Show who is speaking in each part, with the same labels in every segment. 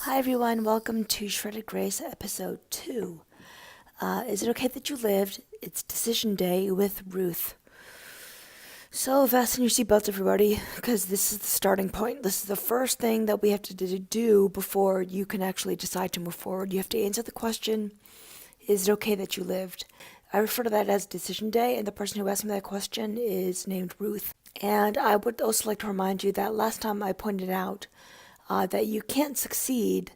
Speaker 1: Hi everyone, welcome to Shredded Grace episode 2. Is it okay that you lived? It's decision day with Ruth. So fasten your seatbelts everybody, because this is the starting point. This is the first thing that we have to do before you can actually decide to move forward. You have to answer the question, is it okay that you lived? I refer to that as decision day, and the person who asked me that question is named Ruth. And I would also like to remind you that last time I pointed out that you can't succeed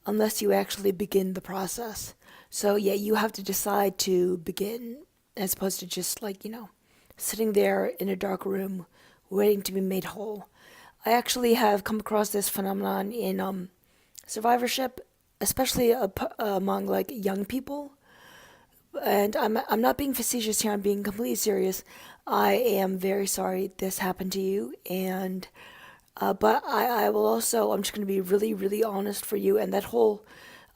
Speaker 1: unless you actually begin the process. So yeah, you have to decide to begin as opposed to just sitting there in a dark room waiting to be made whole. I actually have come across this phenomenon in survivorship, especially among young people. And I'm not being facetious here, I'm being completely serious. I am very sorry this happened to you, and but I will also, I'm just going to be really, really honest for you. And that whole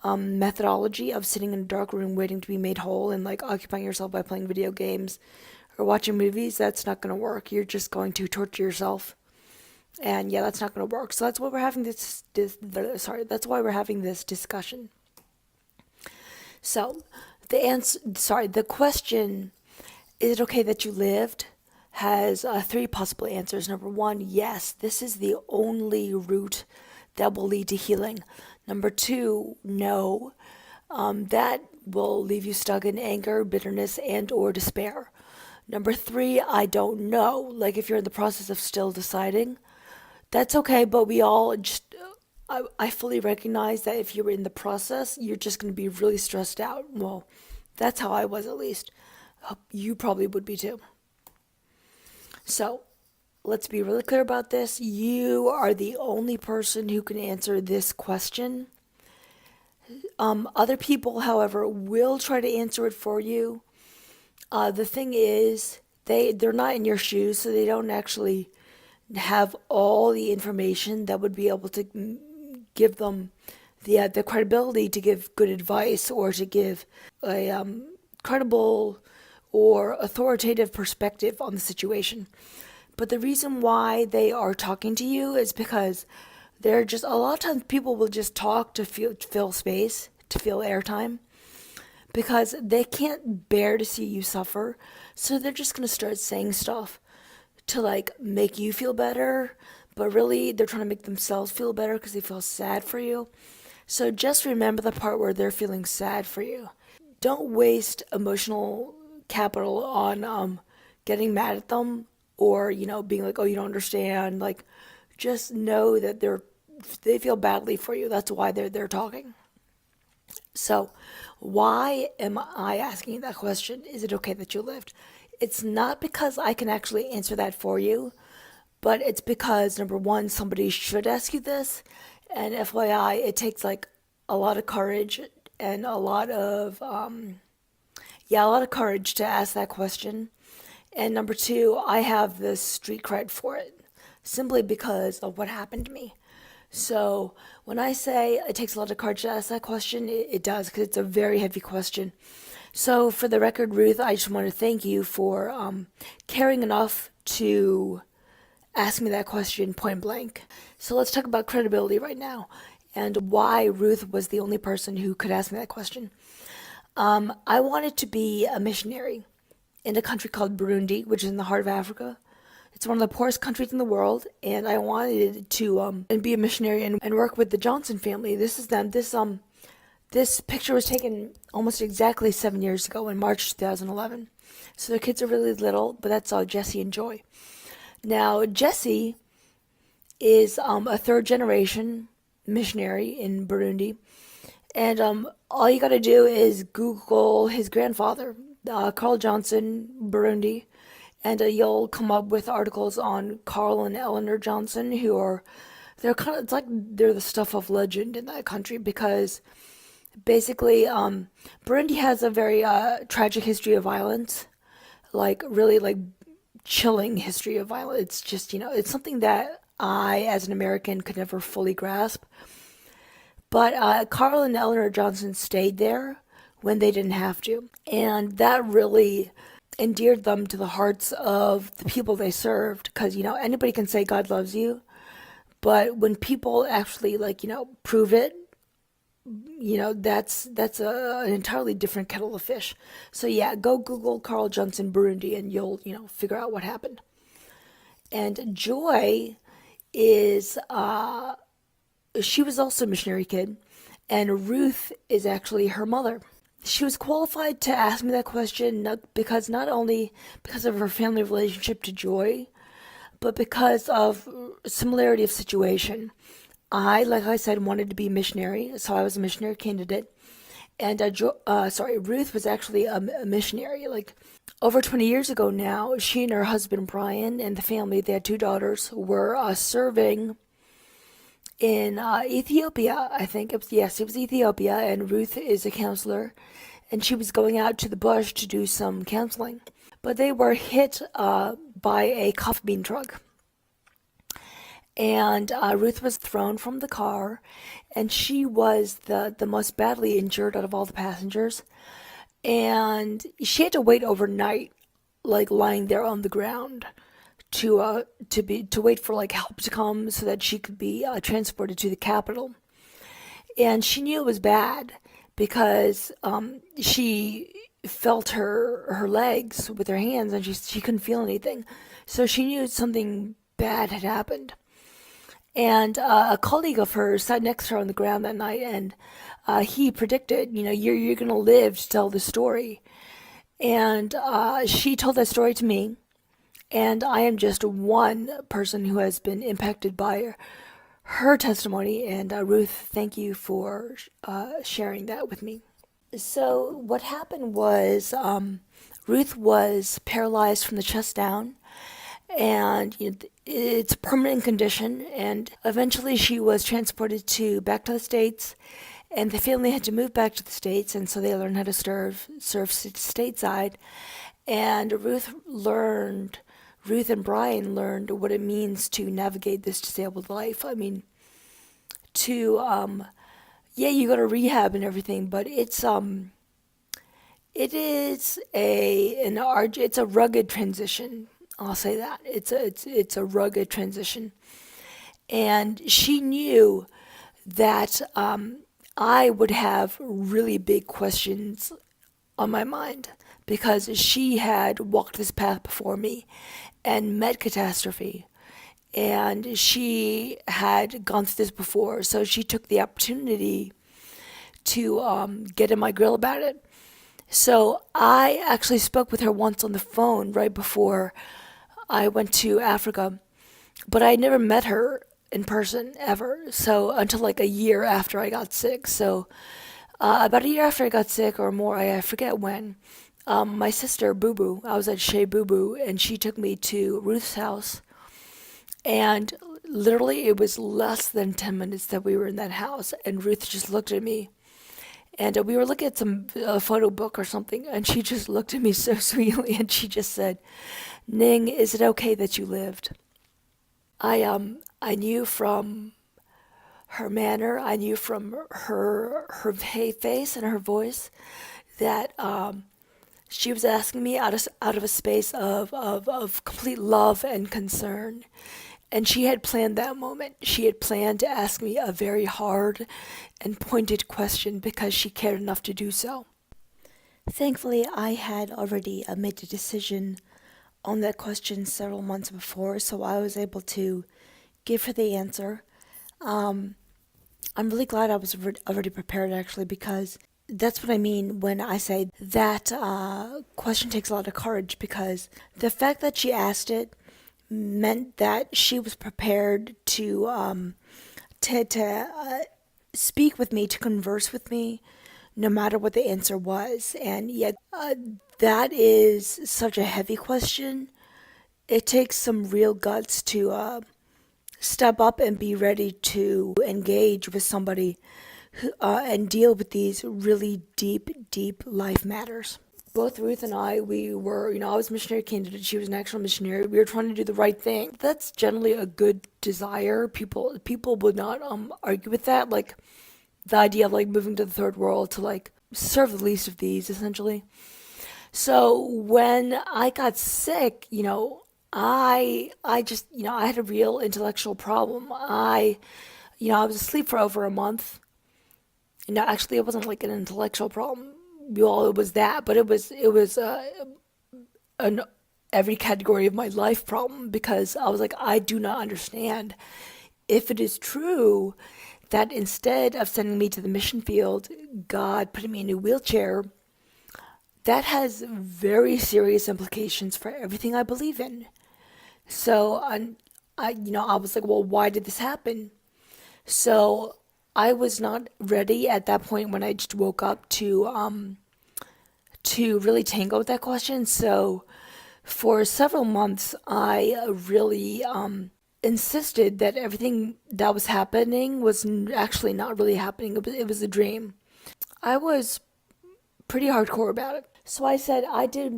Speaker 1: methodology of sitting in a dark room waiting to be made whole and occupying yourself by playing video games or watching movies, that's not going to work. You're just going to torture yourself. And yeah, that's not going to work. So that's why we're having that's why we're having this discussion. So the question, is it okay that you lived, has three possible answers. Number one, yes, this is the only route that will lead to healing. Number two, no, that will leave you stuck in anger, bitterness, and or despair. Number three, I don't know. Like if you're in the process of still deciding, that's okay, but we all just, I fully recognize that if you're in the process, you're just going to be really stressed out. Well, that's how I was at least. You probably would be too. So, let's be really clear about this. You are the only person who can answer this question. Other people, however, will try to answer it for you. The thing is, they're not in your shoes, so they don't actually have all the information that would be able to give them the credibility to give good advice or to give a credible or authoritative perspective on the situation. But the reason why they are talking to you is because they're just, a lot of times people will just talk to fill space, to fill airtime, because they can't bear to see you suffer. So they're just going to start saying stuff to make you feel better, but really they're trying to make themselves feel better because they feel sad for you. So just remember the part where they're feeling sad for you. Don't waste emotional capital on getting mad at them or being like, oh, you don't understand. Just know that they feel badly for you. That's why they're talking. So why am I asking you that question? Is it okay that you lived? It's not because I can actually answer that for you, but it's because number one, somebody should ask you this, and FYI, it takes a lot of courage and a lot of courage to ask that question. And number two, I have this street cred for it simply because of what happened to me. So when I say it takes a lot of courage to ask that question, it does, because it's a very heavy question. So for the record, Ruth, I just want to thank you for caring enough to ask me that question point blank. So let's talk about credibility right now and why Ruth was the only person who could ask me that question. I wanted to be a missionary in a country called Burundi, which is in the heart of Africa. It's one of the poorest countries in the world, and I wanted to and be a missionary and work with the Johnson family. This is them. This picture was taken almost exactly 7 years ago in March 2011. So their kids are really little, but that's Jesse and Joy. Now, Jesse is a third generation missionary in Burundi. And all you got to do is Google his grandfather, Carl Johnson, Burundi, and you'll come up with articles on Carl and Eleanor Johnson, they're kind of, it's like they're the stuff of legend in that country because basically Burundi has a very tragic history of violence, really chilling history of violence. It's just, it's something that I, as an American, could never fully grasp. But Carl and Eleanor Johnson stayed there when they didn't have to. And that really endeared them to the hearts of the people they served. Because, anybody can say God loves you. But when people actually, prove it an entirely different kettle of fish. So yeah, go Google Carl Johnson Burundi and you'll, figure out what happened. And Joy is, she was also a missionary kid, and Ruth is actually her mother. She was qualified to ask me that question not only because of her family relationship to Joy, but because of similarity of situation. Like I said, wanted to be a missionary, so I was a missionary candidate. And Ruth was actually a missionary. Like over 20 years ago now, she and her husband Brian and the family, they had two daughters, were serving in Ethiopia. I think it was Ethiopia, and Ruth is a counselor, and she was going out to the bush to do some counseling. But they were hit by a coffee bean truck, and Ruth was thrown from the car, and she was the most badly injured out of all the passengers. And she had to wait overnight, like lying there on the ground, to wait for like help to come so that she could be transported to the capital. And she knew it was bad because she felt her legs with her hands, and she couldn't feel anything. So she knew something bad had happened. And a colleague of hers sat next to her on the ground that night, and he predicted, you're going to live to tell the story. And she told that story to me, and I am just one person who has been impacted by her testimony. And Ruth, thank you for sharing that with me. So what happened was Ruth was paralyzed from the chest down, and it's a permanent condition. And eventually, she was transported back to the States, and the family had to move back to the States, and so they learned how to serve stateside. And Ruth and Brian learned what it means to navigate this disabled life. I mean, yeah, you go to rehab and everything, but it's a rugged transition. I'll say that it's a rugged transition, and she knew that I would have really big questions on my mind because she had walked this path before me and met catastrophe, and she had gone through this before, so she took the opportunity to get in my grill about it. So I actually spoke with her once on the phone right before I went to Africa, but I never met her in person ever. So until like a year after I got sick. So about a year after I got sick or more, I forget when, my sister Boo Boo, I was at Shea Boo Boo, and she took me to Ruth's house. And literally, it was less than 10 minutes that we were in that house, and Ruth just looked at me. And we were looking at some photo book or something, and she just looked at me so sweetly, and she just said, "Ning, is it okay that you lived?" I knew from her manner, I knew from her face and her voice that she was asking me out of a space of complete love and concern. And she had planned that moment. She had planned to ask me a very hard and pointed question because she cared enough to do so. Thankfully, I had already made a decision on that question several months before, so I was able to give her the answer. I'm really glad I was already prepared, actually, because that's what I mean when I say that question takes a lot of courage, because the fact that she asked it meant that she was prepared to speak with me, to converse with me, no matter what the answer was. And yet, that is such a heavy question. It takes some real guts to step up and be ready to engage with somebody and deal with these really deep life matters. Both Ruth and I, we were, I was a missionary candidate. She was an actual missionary. We were trying to do the right thing. That's generally a good desire. People would not argue with that. Like the idea of like moving to the third world to like serve the least of these, essentially. So when I got sick, I just, I had a real intellectual problem. I was asleep for over a month, No, actually, it wasn't like an intellectual problem. Well, it was that, but it was an every category of my life problem because I was like, I do not understand if it is true that instead of sending me to the mission field, God putting me in a wheelchair, that has very serious implications for everything I believe in. So I was like, well, why did this happen? So I was not ready at that point when I just woke up to really tangle with that question. So for several months, I really insisted that everything that was happening was actually not really happening. It was a dream. I was pretty hardcore about it. So I said,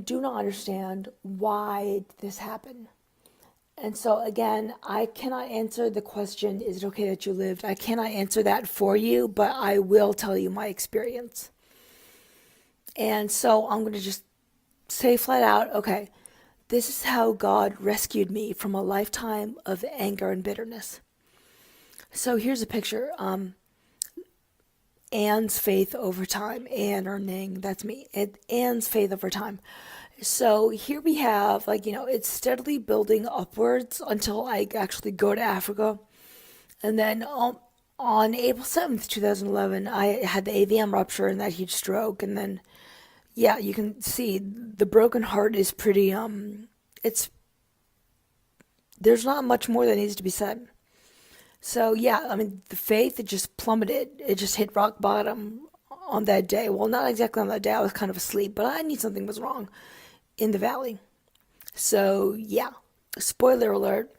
Speaker 1: do not understand why this happened. And so again, I cannot answer the question, is it okay that you lived? I cannot answer that for you, but I will tell you my experience. And so I'm going to just say flat out, okay, this is how God rescued me from a lifetime of anger and bitterness. So here's a picture. Anne's faith over time. Anne or Ning, that's me. Anne's faith over time. So here we have, like, it's steadily building upwards until I actually go to Africa. And then on April 7th, 2011, I had the AVM rupture and that huge stroke. And then, yeah, you can see the broken heart is pretty, there's not much more that needs to be said. So yeah, I mean, the faith, it just plummeted. It just hit rock bottom on that day. Well, not exactly on that day. I was kind of asleep, but I knew something was wrong in the valley. So yeah, spoiler alert.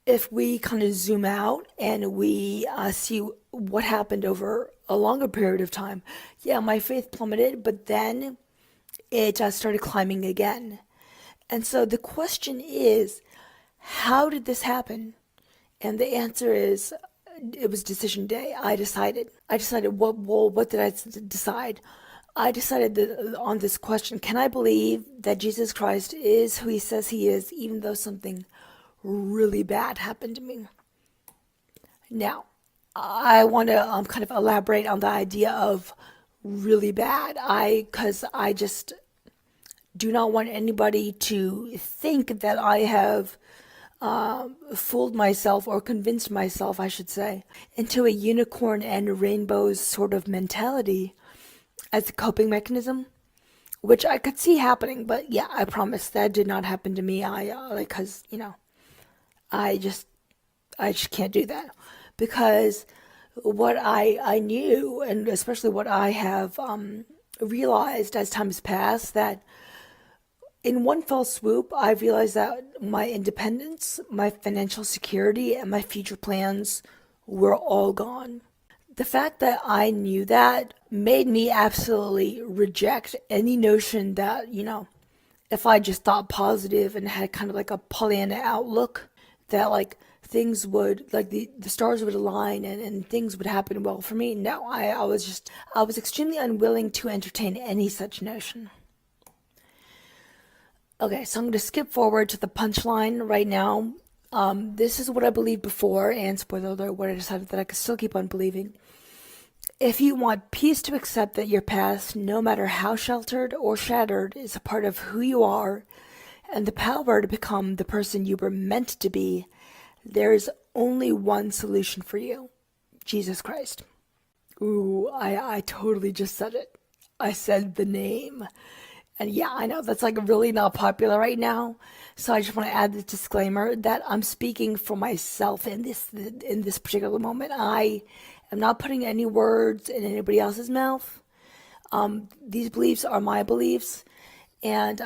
Speaker 1: If we kind of zoom out and we see what happened over a longer period of time, yeah, my faith plummeted, but then it started climbing again. And so the question is, how did this happen? And the answer is, it was decision day. I decided. What did I decide? I decided that on this question, can I believe that Jesus Christ is who he says he is, even though something really bad happened to me? Now, I want to kind of elaborate on the idea of really bad. Because I just do not want anybody to think that I have fooled myself, or convinced myself, I should say, into a unicorn and rainbows sort of mentality as a coping mechanism, which I could see happening. But yeah, I promise that did not happen to me. Because I just I just can't do that because what I knew, and especially what I have realized as time has passed, that in one fell swoop, I realized that my independence, my financial security, and my future plans were all gone. The fact that I knew that made me absolutely reject any notion that, if I just thought positive and had kind of like a Pollyanna outlook, that like things would, like the stars would align and things would happen well for me. No, I was extremely unwilling to entertain any such notion. Okay, so I'm going to skip forward to the punchline right now. This is what I believed before, and spoiler alert, what I decided that I could still keep on believing. If you want peace, to accept that your past, no matter how sheltered or shattered, is a part of who you are, and the power to become the person you were meant to be, there is only one solution for you: Jesus Christ. Ooh, I totally just said it. I said the name. And yeah, I know that's like really not popular right now. So I just want to add the disclaimer that I'm speaking for myself in this particular moment. I am not putting any words in anybody else's mouth. These beliefs are my beliefs, and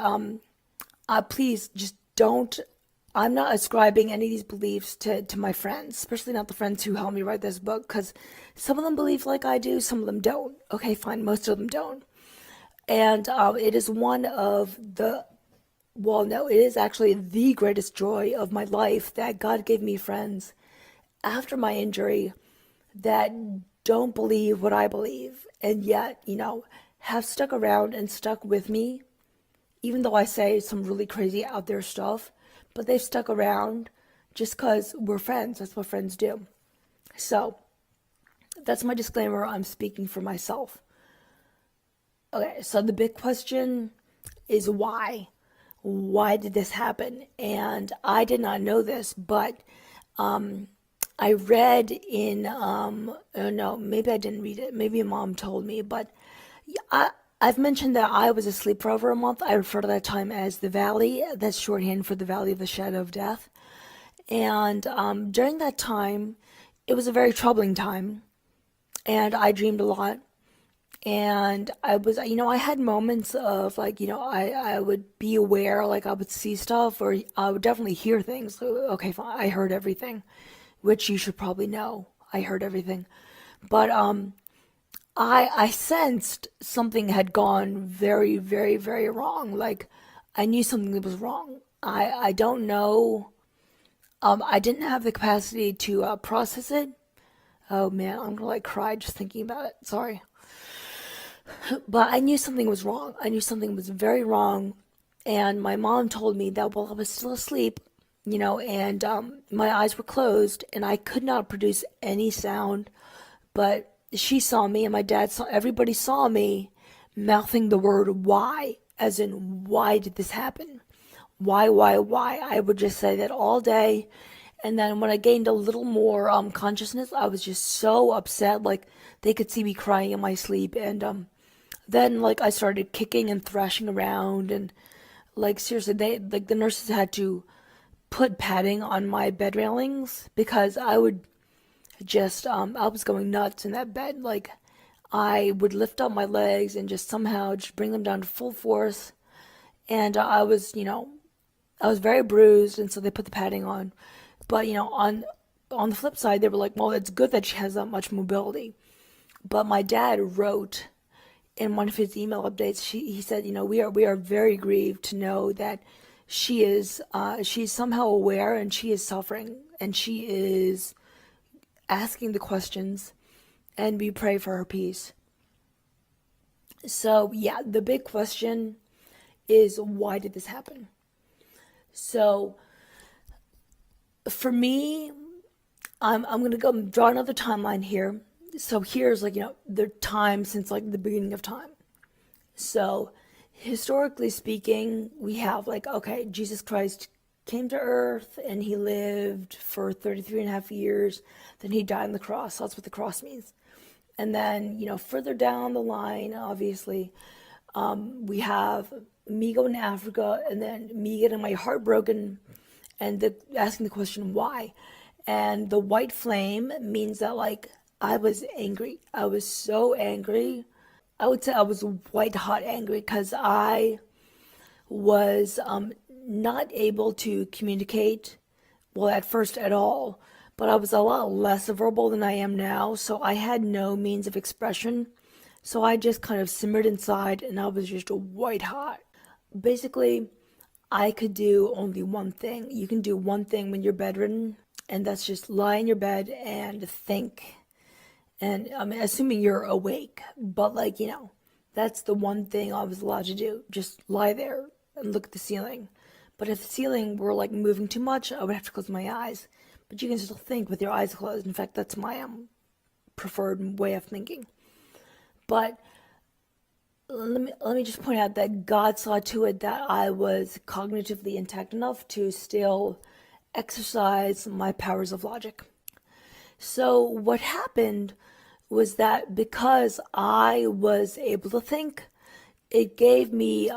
Speaker 1: please just don't. I'm not ascribing any of these beliefs to my friends, especially not the friends who helped me write this book, because some of them believe like I do, some of them don't. Okay, fine, most of them don't. And it is one of the, well, no, it is actually the greatest joy of my life that God gave me friends after my injury that don't believe what I believe, and yet, have stuck around and stuck with me, even though I say some really crazy out there stuff, but they've stuck around just because we're friends. That's what friends do. So, That's my disclaimer. I'm speaking for myself. Okay, so the big question is why? Why did this happen? And I did not know this, but I read in, oh no, maybe I didn't read it. Maybe mom told me, but I, I've mentioned that I was asleep for over a month. I refer to that time as the valley. That's shorthand for the valley of the shadow of death. And during that time, it was a very troubling time. And I dreamed a lot. And I was, I had moments of like, I would be aware, like I would see stuff or I would definitely hear things. So, okay, fine. I heard everything, which you should probably know. I heard everything. But I sensed something had gone very, very, very wrong. Like I knew something that was wrong. I don't know. I didn't have the capacity to process it. Oh man, I'm gonna like cry just thinking about it. Sorry. But I knew something was wrong. I knew something was very wrong. And my mom told me that while I was still asleep, and my eyes were closed and I could not produce any sound. But she saw me and my dad saw, everybody saw me mouthing the word why, as in, why did this happen? Why? I would just say that all day. And then when I gained a little more consciousness, I was just so upset. Like they could see me crying in my sleep. And then like I started kicking and thrashing around. And like seriously, the nurses had to put padding on my bed railings because I would just, I was going nuts in that bed. Like I would lift up my legs and just somehow just bring them down to full force. And I was very bruised, and so they put the padding on. But on the flip side, they were like, "Well, it's good that she has that much mobility." But my dad wrote in one of his email updates, he said, we are very grieved to know that she's somehow aware and she is suffering and she is asking the questions, and we pray for her peace. So yeah, the big question is why did this happen? So for me, I'm gonna go draw another timeline here. So here's like, the time since like the beginning of time. So historically speaking, we have like, okay, Jesus Christ came to earth and he lived for 33 and a half years. Then he died on the cross. So that's what the cross means. And then, further down the line, obviously, we have me going to Africa and then me getting my heart broken and asking the question why. And the white flame means that like I was angry. I was so angry. I would say I was white hot angry because I was not able to communicate, well, at first at all, but I was a lot less verbal than I am now. So I had no means of expression. So I just kind of simmered inside and I was just white hot. Basically, I could do only one thing. You can do one thing when you're bedridden, and that's just lie in your bed and think. And I mean, assuming you're awake, but like, that's the one thing I was allowed to do. Just lie there and look at the ceiling. But if the ceiling were like moving too much, I would have to close my eyes. But you can still think with your eyes closed. In fact, that's my preferred way of thinking. But let me just point out that God saw to it that I was cognitively intact enough to still exercise my powers of logic. So what happened was that because I was able to think, it gave me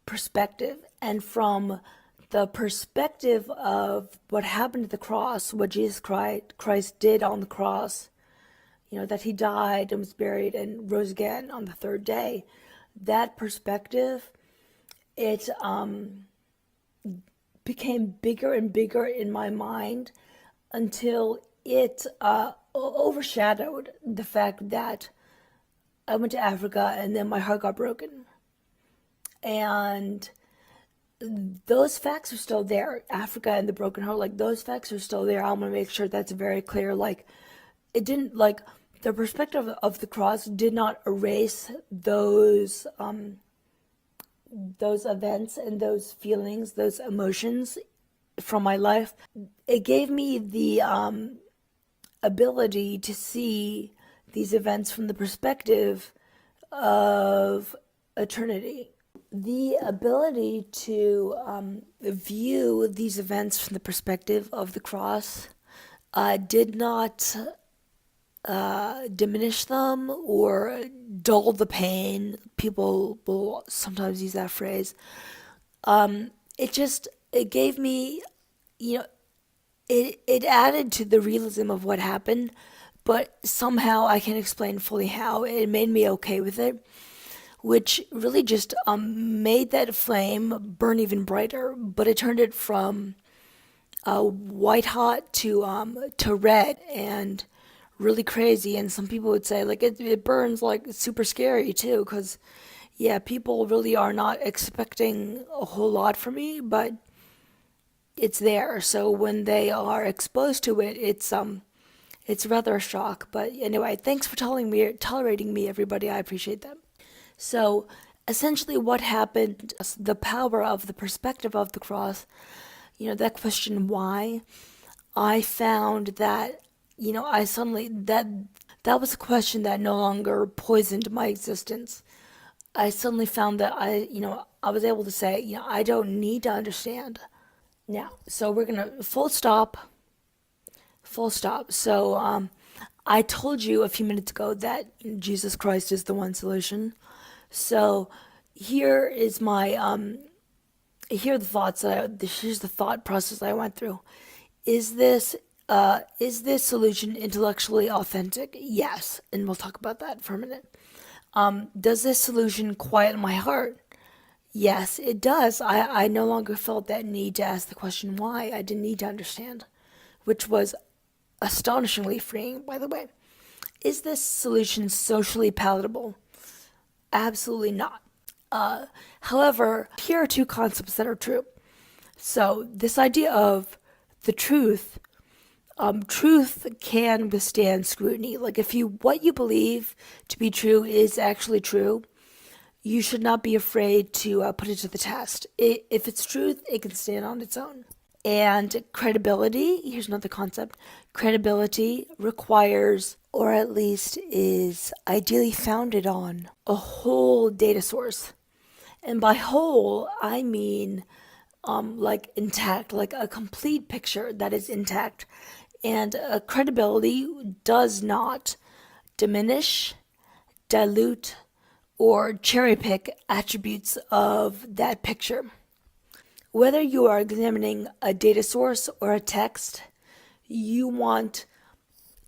Speaker 1: perspective. And from the perspective of what happened at the cross, what Jesus Christ did on the cross, that he died and was buried and rose again on the third day, that perspective, it became bigger and bigger in my mind until it overshadowed the fact that I went to Africa and then my heart got broken. And those facts are still there. Africa and the broken heart, like those facts are still there. I want to make sure that's very clear. Like it didn't, like the perspective of the cross did not erase those events and those feelings, those emotions from my life. It gave me the ability to see these events from the perspective of eternity. The ability to view these events from the perspective of the cross did not diminish them or dull the pain. People will sometimes use that phrase. It gave me, you know, it added to the realism of what happened, but somehow I can't explain fully how. It made me okay with it, which really just made that flame burn even brighter. But it turned it from white hot to red and really crazy. And some people would say like it burns like super scary too, because yeah, people really are not expecting a whole lot from me, but it's there. So when they are exposed to it, it's rather a shock. But anyway, thanks for tolerating me, everybody. I appreciate that. So essentially what happened, the power of the perspective of the cross, that question why, I found that, I suddenly, that was a question that no longer poisoned my existence. I suddenly found that I was able to say, I don't need to understand. Now, so we're gonna full stop. So, I told you a few minutes ago that Jesus Christ is the one solution. So, here is my here are the thoughts here's the thought process I went through. Is this solution intellectually authentic? Yes, and we'll talk about that for a minute. Does this solution quiet my heart? Yes, it does. I no longer felt that need to ask the question why. I didn't need to understand, which was astonishingly freeing, by the way. Is this solution socially palatable? Absolutely not. However, here are two concepts that are true. So, this idea of the truth can withstand scrutiny. Like if what you believe to be true is actually true, you should not be afraid to put it to the test. If it's truth, it can stand on its own. And credibility, here's another concept. Credibility requires, or at least is ideally founded on, a whole data source. And by whole, I mean like intact, like a complete picture that is intact. And credibility does not diminish, dilute, or cherry pick attributes of that picture. Whether you are examining a data source or a text, you want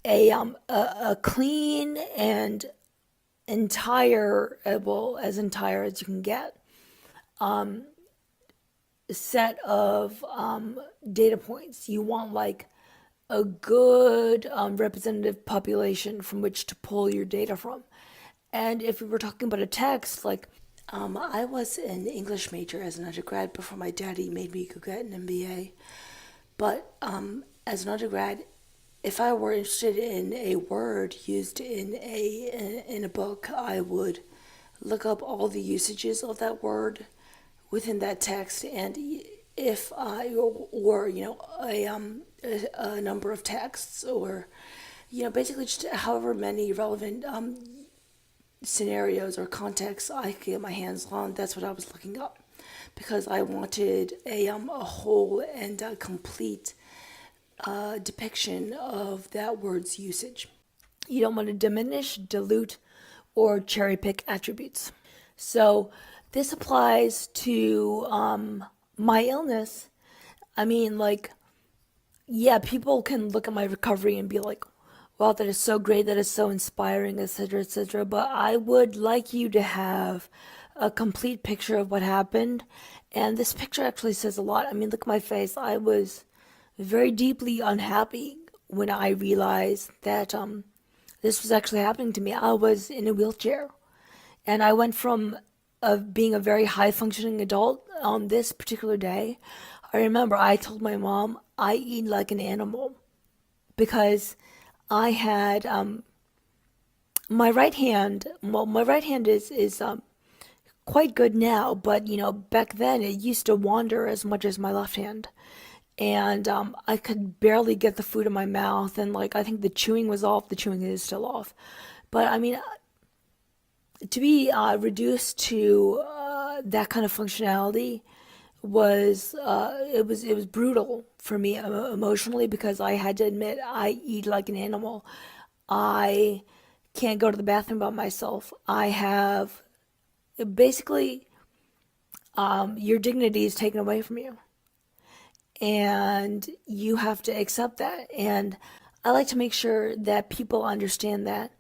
Speaker 1: a clean and entire, well, as entire as you can get, set of data points. You want like a good representative population from which to pull your data from. And if we were talking about a text, like I was an English major as an undergrad before my daddy made me go get an MBA. But as an undergrad, if I were interested in a word used in a book, I would look up all the usages of that word within that text, and if I or a number of texts, or basically just however many relevant scenarios or contexts I could get my hands on, that's what I was looking up, because I wanted a whole and complete depiction of that word's usage. You don't want to diminish, dilute, or cherry pick attributes. So this applies to my illness. I mean, like, yeah, people can look at my recovery and be like, wow, that is so great, that is so inspiring, etc., etc. But I would like you to have a complete picture of what happened. And this picture actually says a lot. I mean, look at my face. I was very deeply unhappy when I realized that this was actually happening to me. I was in a wheelchair. And I went from being a very high functioning adult on this particular day. I remember I told my mom I eat like an animal, because I had my right hand. Well, my right hand is quite good now, but back then it used to wander as much as my left hand, and I could barely get the food in my mouth, and like I think the chewing was off. The chewing is still off, but I mean, to be reduced to that kind of functionality was it was brutal for me emotionally, because I had to admit I eat like an animal. I can't go to the bathroom by myself. I have basically your dignity is taken away from you, and you have to accept that. And I like to make sure that people understand that,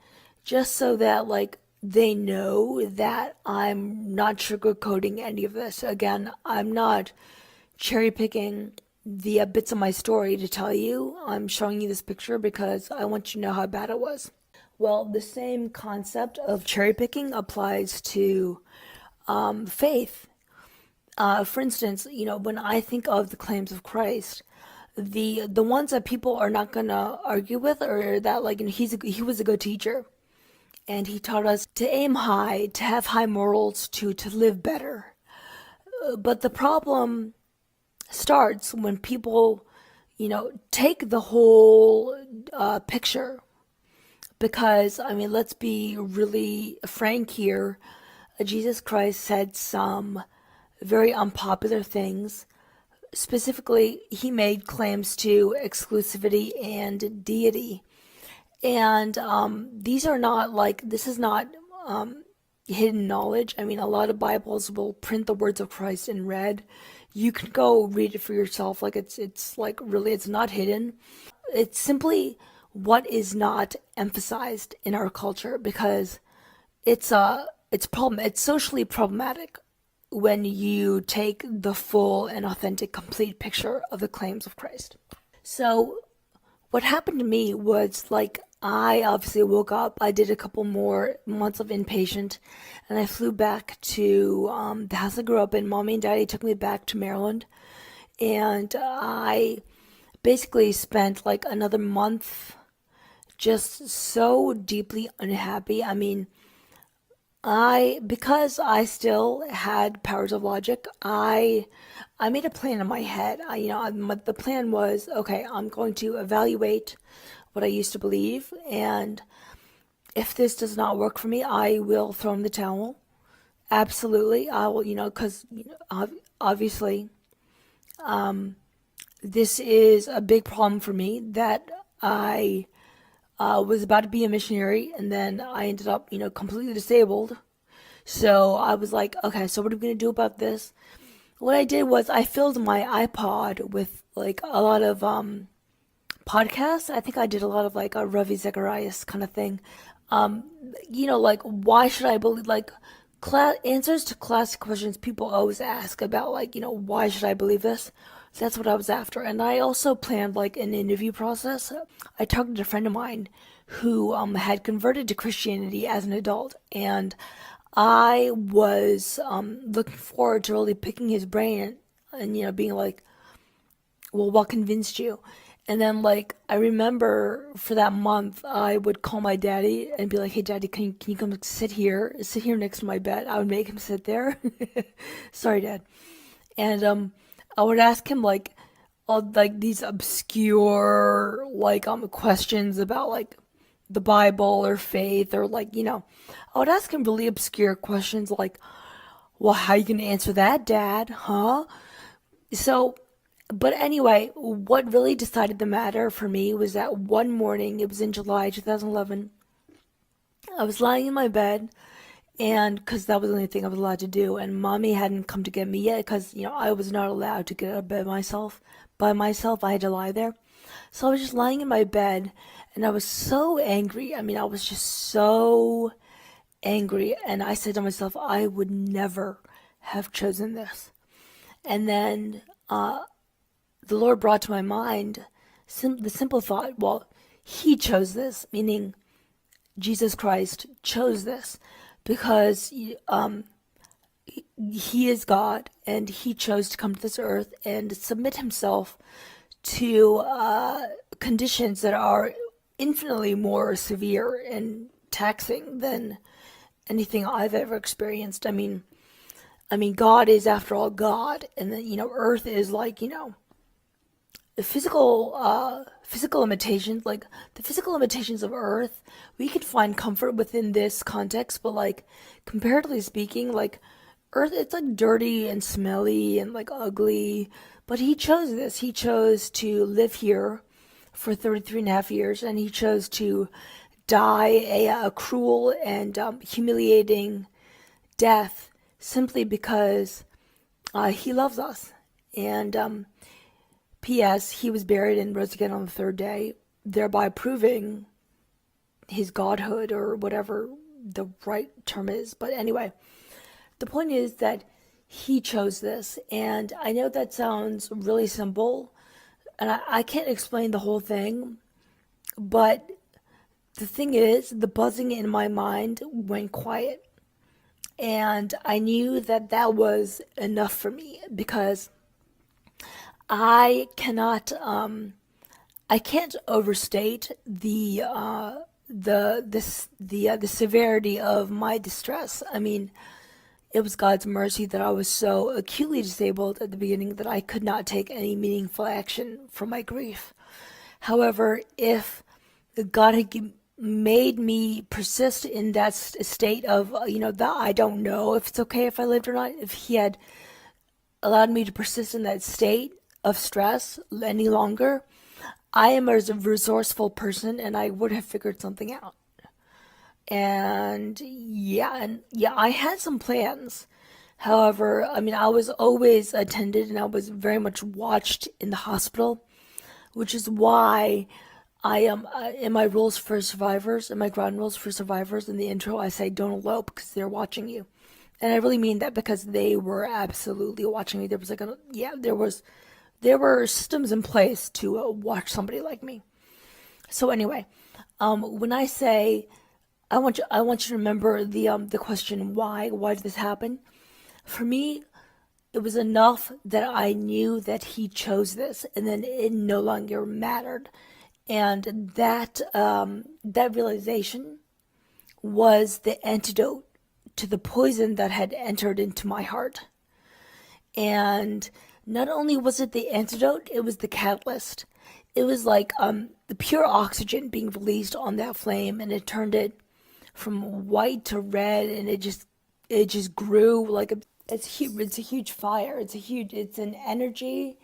Speaker 1: just so that like they know that I'm not sugarcoating any of this. Again, I'm not cherry picking the bits of my story to tell you. I'm showing you this picture because I want you to know how bad it was. Well, the same concept of cherry picking applies to faith. For instance, when I think of the claims of Christ, the ones that people are not gonna argue with are that, like, he was a good teacher, and he taught us to aim high, to have high morals, to live better. But the problem starts when people, take the whole picture. Because, I mean, let's be really frank here. Jesus Christ said some very unpopular things. Specifically, he made claims to exclusivity and deity. And these are not like, this is not hidden knowledge. I mean, a lot of Bibles will print the words of Christ in red. You can go read it for yourself. Like it's like really, it's not hidden. It's simply what is not emphasized in our culture, because it's socially problematic when you take the full and authentic, complete picture of the claims of Christ. So what happened to me was, like, I obviously woke up. I did a couple more months of inpatient, and I flew back to the house I grew up in. Mommy and Daddy took me back to Maryland, and I basically spent like another month just so deeply unhappy. I mean, because I still had powers of logic, I made a plan in my head. The plan was, okay, I'm going to evaluate what I used to believe, and if this does not work for me, I will throw in the towel. Absolutely, I will. Because obviously, this is a big problem for me, that I was about to be a missionary, and then I ended up, completely disabled. So I was like, okay, so what are we going to do about this? What I did was I filled my iPod with like a lot of podcasts. I think I did a lot of like a Ravi Zacharias kind of thing. Um, like, why should I believe, like, answers to classic questions people always ask about, like, why should I believe this? So that's what I was after. And I also planned like an interview process. I talked to a friend of mine who had converted to Christianity as an adult, and I was looking forward to really picking his brain, and being like, well, what convinced you? And then, like, I remember for that month, I would call my daddy and be like, hey, daddy, can you come sit here next to my bed? I would make him sit there. Sorry, dad. And I would ask him like all like these obscure like questions about like the Bible or faith, or like, I would ask him really obscure questions like, well, how you gonna answer that, dad? Huh? So, but anyway, what really decided the matter for me was that one morning, it was in July 2011, I was lying in my bed, and because that was the only thing I was allowed to do, and mommy hadn't come to get me yet, because, I was not allowed to get out of bed myself. By myself, I had to lie there. So I was just lying in my bed, and I was so angry. I mean, I was just so angry, and I said to myself, I would never have chosen this. And then the Lord brought to my mind the simple thought, well, he chose this, meaning Jesus Christ chose this, because he is God, and he chose to come to this earth and submit himself to conditions that are infinitely more severe and taxing than anything I've ever experienced. I mean, God is, after all, God, and then, earth is like, physical limitations, like the physical limitations of Earth, we can find comfort within this context, but like comparatively speaking, like Earth, it's like dirty and smelly and like ugly. But he chose this. He chose to live here for 33 and a half years, and he chose to die a cruel and humiliating death simply because he loves us. And P.S. He was buried and rose again on the third day, thereby proving his godhood or whatever the right term is. But anyway, the point is that he chose this. And I know that sounds really simple, and I can't explain the whole thing, but the thing is, the buzzing in my mind went quiet. And I knew that that was enough for me because I cannot, I can't overstate the severity of my distress. I mean, it was God's mercy that I was so acutely disabled at the beginning that I could not take any meaningful action for my grief. However, if God had made me persist in that state of, that I don't know if it's okay if I lived or not, if He had allowed me to persist in that state of stress any longer, I am a resourceful person and I would have figured something out. And yeah, I had some plans. However, I mean, I was always attended and I was very much watched in the hospital, which is why I am in my rules for survivors, in my ground rules for survivors, in the intro, I say don't elope because they're watching you. And I really mean that because they were absolutely watching me. There was there were systems in place to watch somebody like me. So anyway, when I say I want you to remember the question why did this happen? For me, it was enough that I knew that he chose this, and then it no longer mattered. And that realization was the antidote to the poison that had entered into my heart. And not only was it the antidote, it was the catalyst. It was like the pure oxygen being released on that flame, and it turned it from white to red, and it just grew like it's a huge fire. It's an energy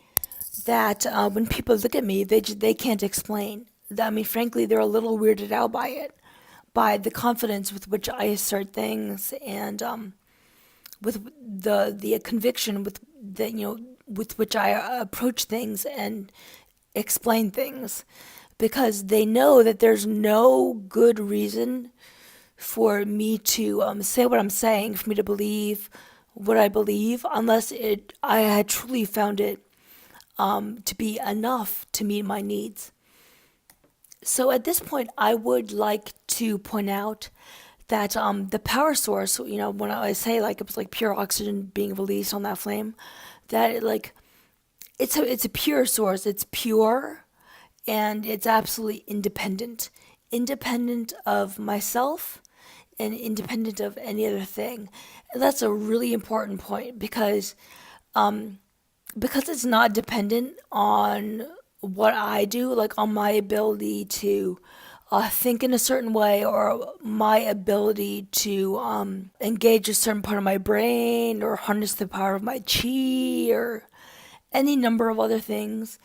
Speaker 1: that when people look at me, they can't explain. I mean, frankly, they're a little weirded out by it, by the confidence with which I assert things, and with the conviction with which I approach things and explain things, because they know that there's no good reason for me to say what I'm saying, for me to believe what I believe, unless I had truly found it to be enough to meet my needs. So at this point, I would like to point out that the power source, when I say like it was like pure oxygen being released on that flame, that it's a pure source. It's pure, and it's absolutely independent of myself, and independent of any other thing. And that's a really important point because it's not dependent on what I do, like on my ability to think in a certain way, or my ability to engage a certain part of my brain, or harness the power of my chi, or any number of other things.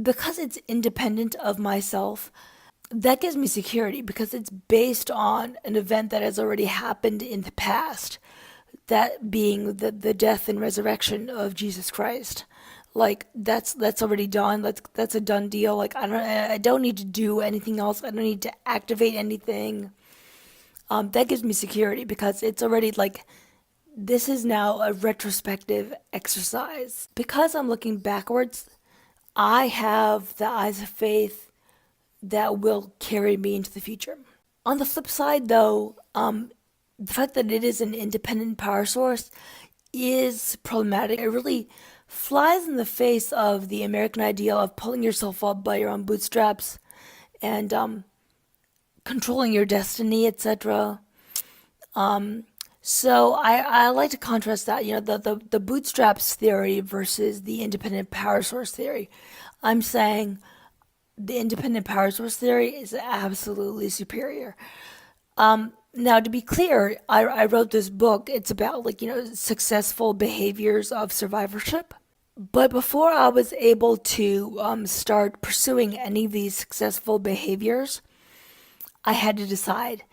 Speaker 1: Because it's independent of myself, that gives me security because it's based on an event that has already happened in the past, that being the death and resurrection of Jesus Christ. Like that's already done. That's a done deal. Like I don't need to do anything else. I don't need to activate anything. That gives me security because it's already like this is now a retrospective exercise. Because I'm looking backwards, I have the eyes of faith that will carry me into the future. On the flip side, though, the fact that it is an independent power source is problematic. It really flies in the face of the American ideal of pulling yourself up by your own bootstraps and controlling your destiny, etc. So I like to contrast that, the bootstraps theory versus the independent power source theory. I'm saying the independent power source theory is absolutely superior. Now, to be clear, I wrote this book. It's about, like, successful behaviors of survivorship. But before I was able to start pursuing any of these successful behaviors, I had to decide.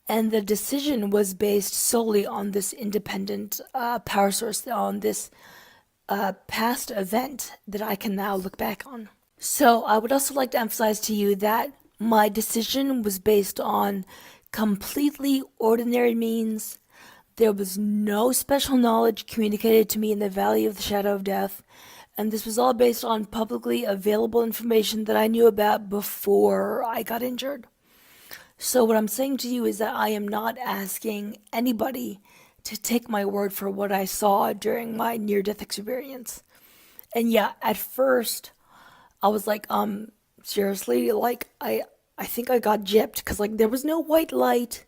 Speaker 1: And the decision was based solely on this independent power source, on this past event that I can now look back on. So I would also like to emphasize to you that my decision was based on completely ordinary means. There was no special knowledge communicated to me in the valley of the shadow of death, and this was all based on publicly available information that I knew about before I got injured. So what I'm saying to you is that I am not asking anybody to take my word for what I saw during my near-death experience. And yeah, at first I was like, seriously, like I think I got gypped because, like, there was no white light,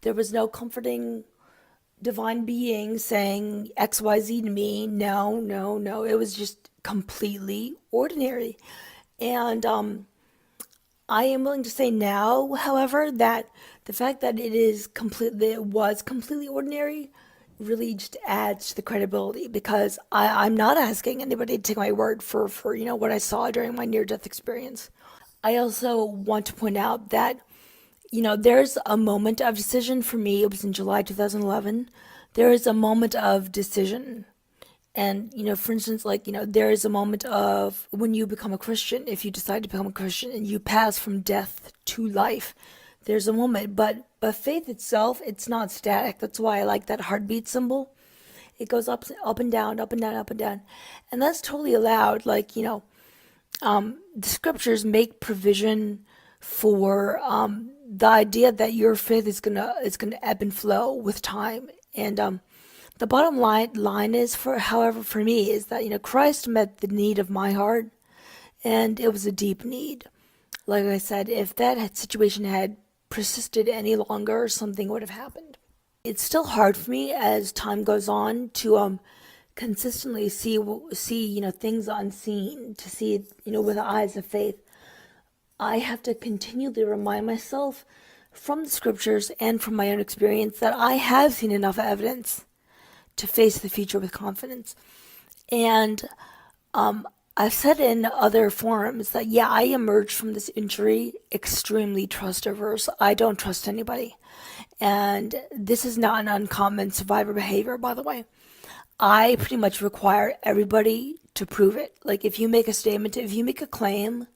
Speaker 1: there was no comforting divine being saying XYZ to me. No, no, no. It was just completely ordinary. And I am willing to say now, however, that the fact that it was completely ordinary really just adds to the credibility, because I'm not asking anybody to take my word for what I saw during my near death experience. I also want to point out that there's a moment of decision for me. It was in July 2011. There is a moment of decision. And, for instance, like, there is a moment of when you become a Christian, if you decide to become a Christian and you pass from death to life, there's a moment. But faith itself, it's not static. That's why I like that heartbeat symbol. It goes up and down, up and down, up and down. And that's totally allowed. Like, the scriptures make provision for the idea that your faith is gonna ebb and flow with time. And the bottom line is, however, for me, is that Christ met the need of my heart, and it was a deep need. Like I said, if that situation had persisted any longer, something would have happened. It's still hard for me as time goes on to consistently see things unseen, to see with the eyes of faith. I have to continually remind myself from the scriptures and from my own experience that I have seen enough evidence to face the future with confidence. And I've said in other forums that, yeah, I emerged from this injury extremely trust averse. I don't trust anybody. And this is not an uncommon survivor behavior, by the way. I pretty much require everybody to prove it. Like, if you make a statement, if you make a claim,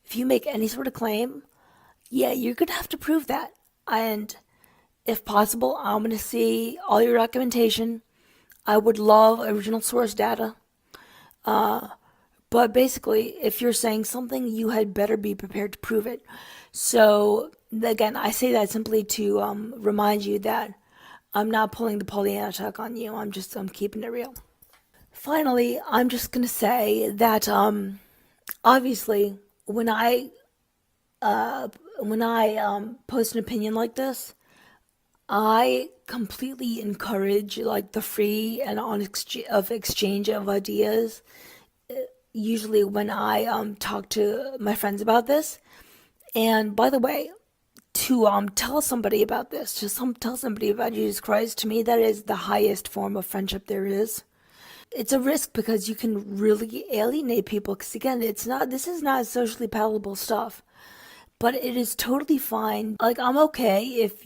Speaker 1: if you make any sort of claim, yeah, you're going to have to prove that. And if possible, I'm going to see all your documentation. I would love original source data. But basically, if you're saying something, you had better be prepared to prove it. So, again, I say that simply to remind you that I'm not pulling the Pollyanna tuck on you. I'm keeping it real. Finally, I'm just going to say that obviously, when I post an opinion like this, I completely encourage, like, the free and honest exchange of ideas. Usually, when I talk to my friends about this, and by the way, to tell somebody about this, tell somebody about Jesus Christ, to me that is the highest form of friendship there is. It's a risk because you can really alienate people. Because again, this is not socially palatable stuff. But it is totally fine. Like, I'm okay if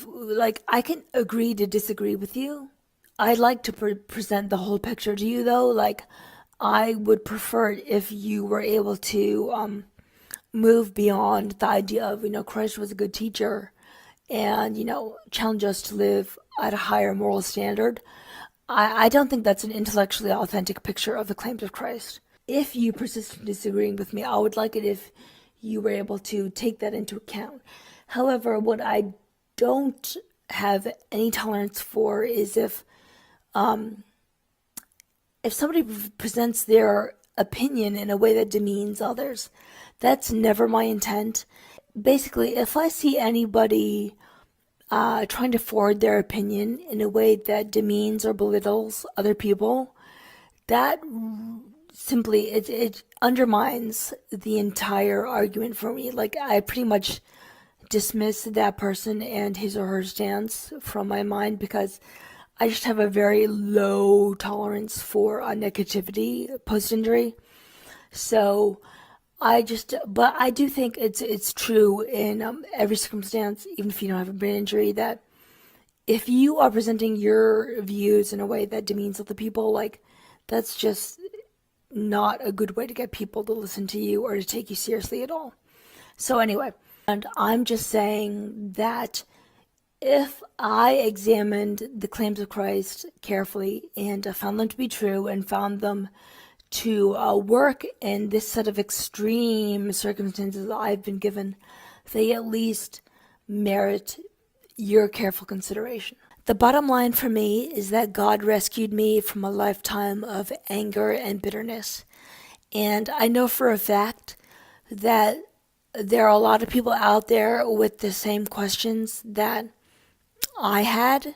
Speaker 1: like, I can agree to disagree with you. I like to present the whole picture to you, though. Like, I would prefer it if you were able to move beyond the idea of, Christ was a good teacher and, challenge us to live at a higher moral standard. I don't think that's an intellectually authentic picture of the claims of Christ. If you persist in disagreeing with me, I would like it if you were able to take that into account. However, what I don't have any tolerance for is if somebody presents their opinion in a way that demeans others. That's never my intent. Basically, if I see anybody trying to forward their opinion in a way that demeans or belittles other people, that simply, it undermines the entire argument for me. Like, I pretty much dismiss that person and his or her stance from my mind because I just have a very low tolerance for negativity post-injury. So but I do think it's true in every circumstance, even if you don't have a brain injury, that if you are presenting your views in a way that demeans other people, like, that's just not a good way to get people to listen to you or to take you seriously at all. So anyway, and I'm just saying that if I examined the claims of Christ carefully and found them to be true and found them to work in this set of extreme circumstances I've been given, they at least merit your careful consideration. The bottom line for me is that God rescued me from a lifetime of anger and bitterness. And I know for a fact that there are a lot of people out there with the same questions that I had.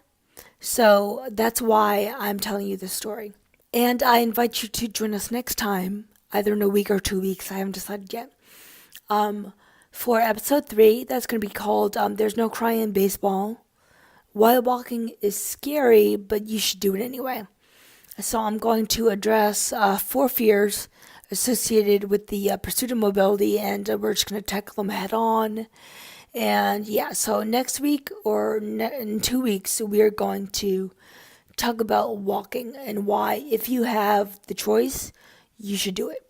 Speaker 1: So that's why I'm telling you this story. And I invite you to join us next time, either in a week or 2 weeks. I haven't decided yet. For episode 3, that's going to be called There's No Crying in Baseball. Why walking is scary, but you should do it anyway. So I'm going to address 4 fears associated with the pursuit of mobility, and we're just going to tackle them head on. And yeah, so next week or in 2 weeks, we are going to talk about walking and why, if you have the choice, you should do it.